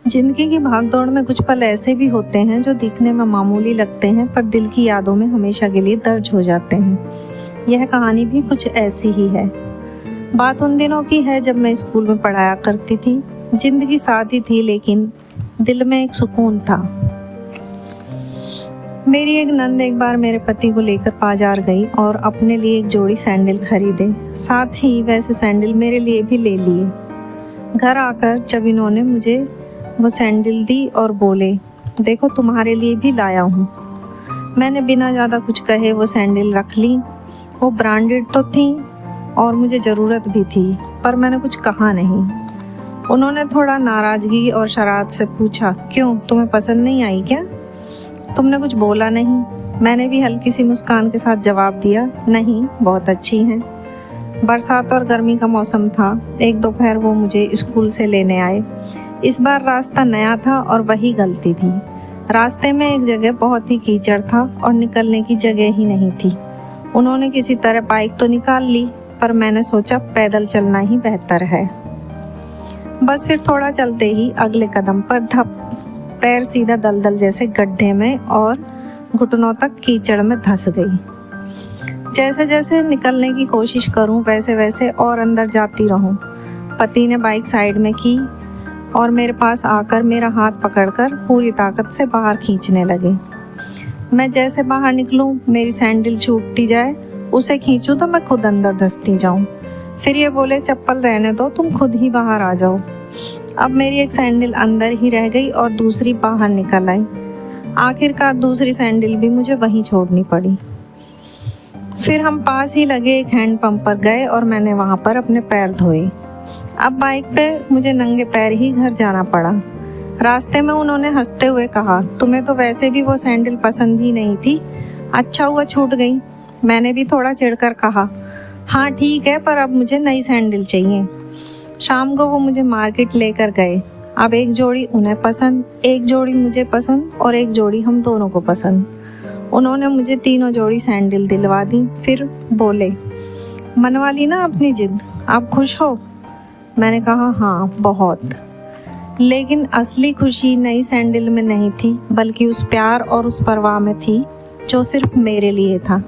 जिंदगी की भागदौड़ में कुछ पल ऐसे भी होते हैं जो दिखने में मामूली लगते हैं पर दिल की यादों में हमेशा के लिए दर्ज हो जाते हैं। यह कहानी भी कुछ ऐसी ही है। बात उन दिनों की है जब मैं स्कूल में पढ़ाया करती थी। जिंदगी सादी थी लेकिन दिल में एक सुकून था। मेरी एक नंद एक बार मेरे पति को लेकर बाजार गई और अपने लिए एक जोड़ी सैंडल खरीदे। साथ ही वैसे सैंडल मेरे लिए भी ले लिए। घर आकर जब इन्होंने मुझे वो सैंडल दी और बोले, देखो तुम्हारे लिए भी लाया हूँ। मैंने बिना ज़्यादा कुछ कहे वो सैंडल रख ली। वो ब्रांडेड तो थी और मुझे ज़रूरत भी थी, पर मैंने कुछ कहा नहीं। उन्होंने थोड़ा नाराज़गी और शरारत से पूछा, क्यों, तुम्हें पसंद नहीं आई क्या? तुमने कुछ बोला नहीं। मैंने भी हल्की सी मुस्कान के साथ जवाब दिया, नहीं, बहुत अच्छी हैं। बरसात और गर्मी का मौसम था। एक दोपहर वो मुझे स्कूल से लेने आए। इस बार रास्ता नया था और वही गलती थी। रास्ते में एक जगह बहुत ही कीचड़ था और निकलने की जगह ही नहीं थी। उन्होंने किसी तरह बाइक तो निकाल ली, पर मैंने सोचा पैदल चलना ही बेहतर है। बस फिर थोड़ा चलते ही अगले कदम पर धप, पैर सीधा दलदल जैसे गड्ढे में और घुटनों तक कीचड़ में धंस गई। जैसे जैसे निकलने की कोशिश करूं वैसे वैसे और अंदर जाती रहूं। पति ने बाइक साइड में की और मेरे पास आकर मेरा हाथ पकड़कर पूरी ताकत से बाहर खींचने लगे। मैं जैसे बाहर निकलूं मेरी सैंडल छूटती जाए, उसे खींचूं तो मैं खुद अंदर धंसती जाऊं। फिर ये बोले, चप्पल रहने दो, तुम खुद ही बाहर आ जाओ। अब मेरी एक सैंडल अंदर ही रह गई और दूसरी बाहर निकल आई। आखिरकार दूसरी सैंडल भी मुझे वहीं छोड़नी पड़ी। फिर हम पास ही लगे एक हैंड पंप पर गए और मैंने वहाँ पर अपने पैर धोए। अब बाइक पे मुझे नंगे पैर ही घर जाना पड़ा। रास्ते में उन्होंने हंसते हुए कहा, तुम्हें तो वैसे भी वो सैंडल पसंद ही नहीं थी, अच्छा हुआ छूट गई। मैंने भी थोड़ा चिढ़कर कहा, हाँ ठीक है, पर अब मुझे नई सैंडल चाहिए। शाम को वो मुझे मार्केट लेकर गए। अब एक जोड़ी उन्हें पसंद, एक जोड़ी मुझे पसंद और एक जोड़ी हम दोनों को पसंद। उन्होंने मुझे तीनों जोड़ी सैंडल दिलवा दी। फिर बोले, मनवा ली ना अपनी जिद, आप खुश हो? मैंने कहा, हाँ बहुत। लेकिन असली खुशी नई सैंडल में नहीं थी, बल्कि उस प्यार और उस परवाह में थी जो सिर्फ मेरे लिए था।